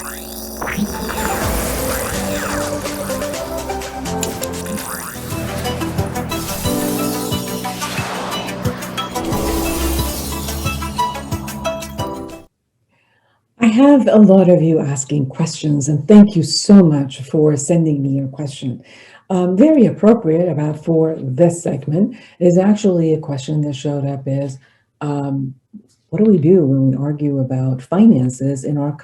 I have a lot of you asking questions, and thank you so much for sending me your question. Very appropriate about for this segment is actually a question that showed up is, um, what do we do when we argue about finances in our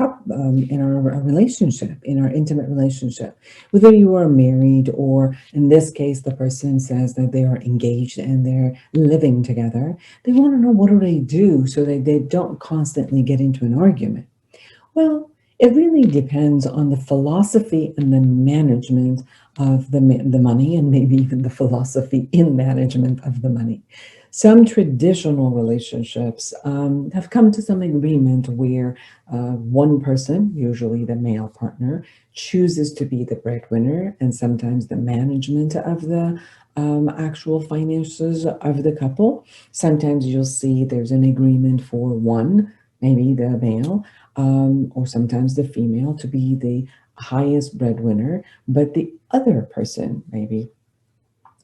in our relationship, in our intimate relationship? Whether you are married or, in this case, the person says that they are engaged and they're living together, they want to know what do they do so that they don't constantly get into an argument. Well, it really depends on the philosophy and the management of the money, and maybe even the philosophy in management of the money. Some traditional relationships have come to some agreement where one person, usually the male partner, chooses to be the breadwinner and sometimes the management of the actual finances of the couple. Sometimes you'll see there's an agreement for one, maybe the male, or sometimes the female, to be the highest breadwinner, but the other person, maybe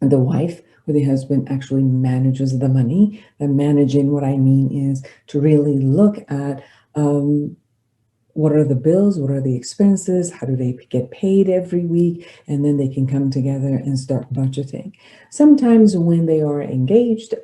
the wife or the husband, actually manages the money. And managing, what I mean is to really look at what are the bills, what are the expenses, how do they get paid every week, and then they can come together and start budgeting. Sometimes when they are engaged,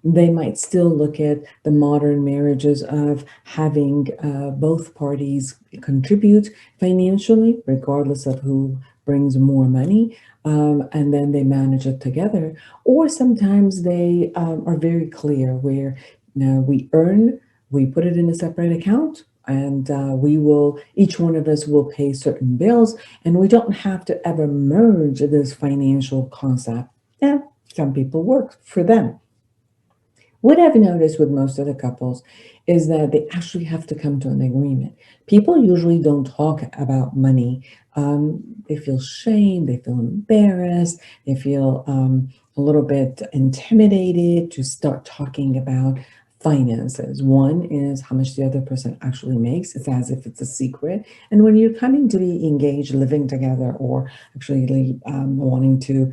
they might still look at the modern marriages of having both parties contribute financially, regardless of who brings more money, and then they manage it together. Or sometimes they are very clear where, we earn, we put it in a separate account, and we will, each one of us will pay certain bills, and we don't have to ever merge this financial concept. Yeah, some people work for them. What I've noticed with most of the couples is that they actually have to come to an agreement. People usually don't talk about money. They feel shame, they feel embarrassed, they feel a little bit intimidated to start talking about finances. One is how much the other person actually makes. It's as if it's a secret. And when you're coming to be engaged, living together, or actually wanting to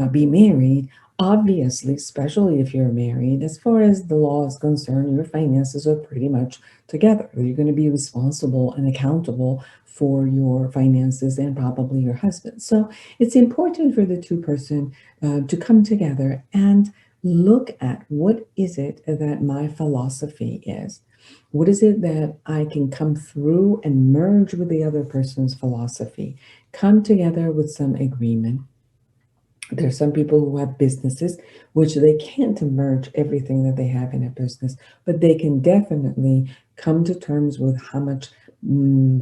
be married, obviously, especially if you're married, as far as the law is concerned, your finances are pretty much together. You're going to be responsible and accountable for your finances and probably your husband. So it's important for the two-person to come together and look at what is it that my philosophy is. What is it that I can come through and merge with the other person's philosophy? Come together with some agreement. There's some people who have businesses which they can't merge everything that they have in a business, but they can definitely come to terms with how much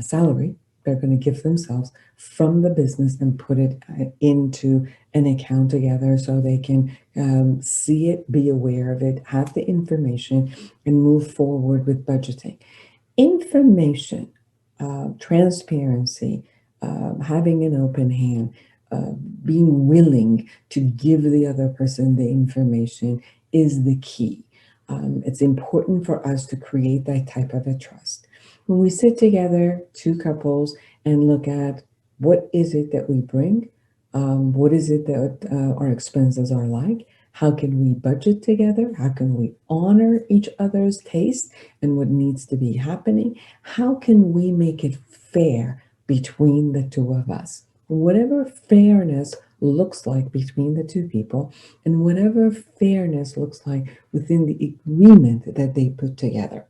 salary they're going to give themselves from the business and put it into an account together so they can see it, be aware of it, have the information, and move forward with budgeting. Information, transparency, having an open hand, uh, being willing to give the other person the information is the key. It's important for us to create that type of a trust. When we sit together, two couples, and look at what is it that we bring, what is it that our expenses are like, how can we budget together, how can we honor each other's taste and what needs to be happening, how can we make it fair between the two of us. Whatever fairness looks like between the two people, and whatever fairness looks like within the agreement that they put together.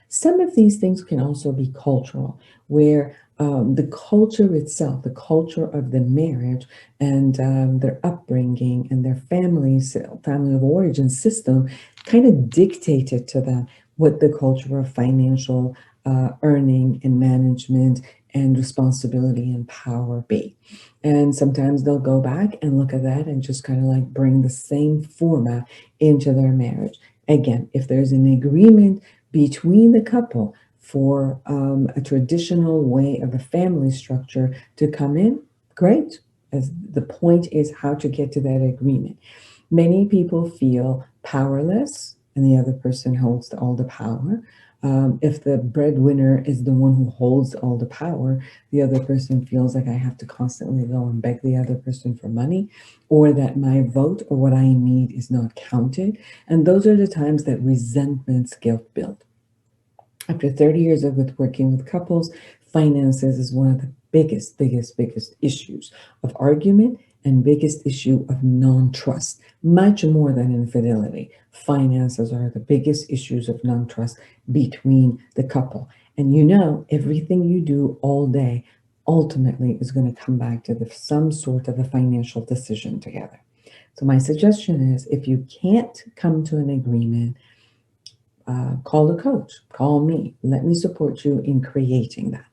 Some of these things can also be cultural, where the culture itself, the culture of the marriage and their upbringing and their family of origin system kind of dictated to them what the culture of financial earning and management and responsibility and power be. And sometimes they'll go back and look at that and just kind of like bring the same format into their marriage. Again, if there's an agreement between the couple for a traditional way of a family structure to come in, great. As the point is how to get to that agreement. Many people feel powerless and the other person holds all the power. If the breadwinner is the one who holds all the power, the other person feels like I have to constantly go and beg the other person for money, or that my vote or what I need is not counted. And those are the times that resentments guilt build. After 30 years of working with couples, finances is one of the biggest issues of argument and biggest issue of non-trust, much more than infidelity. Finances are the biggest issues of non-trust between the couple. And everything you do all day ultimately is going to come back to some sort of a financial decision together. So my suggestion is, if you can't come to an agreement, call a coach, call me, let me support you in creating that.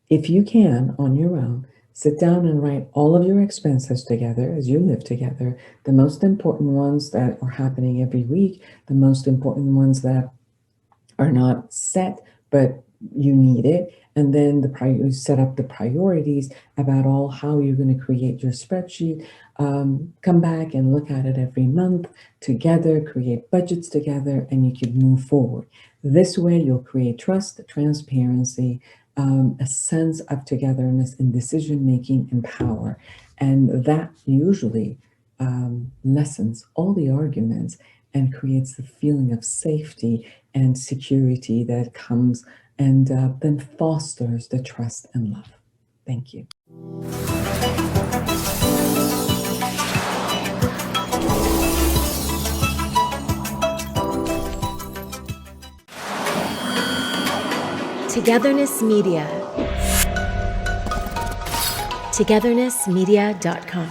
If you can, on your own, sit down and write all of your expenses together as you live together, the most important ones that are happening every week, the most important ones that are not set, but you need it. And then you set up the priorities about how you're going to create your spreadsheet. Come back and look at it every month together, create budgets together, and you can move forward. This way, you'll create trust, transparency, a sense of togetherness in decision making and power. And that usually lessens all the arguments and creates the feeling of safety and security that comes and then fosters the trust and love. Thank you. Togetherness Media. Togethernessmedia.com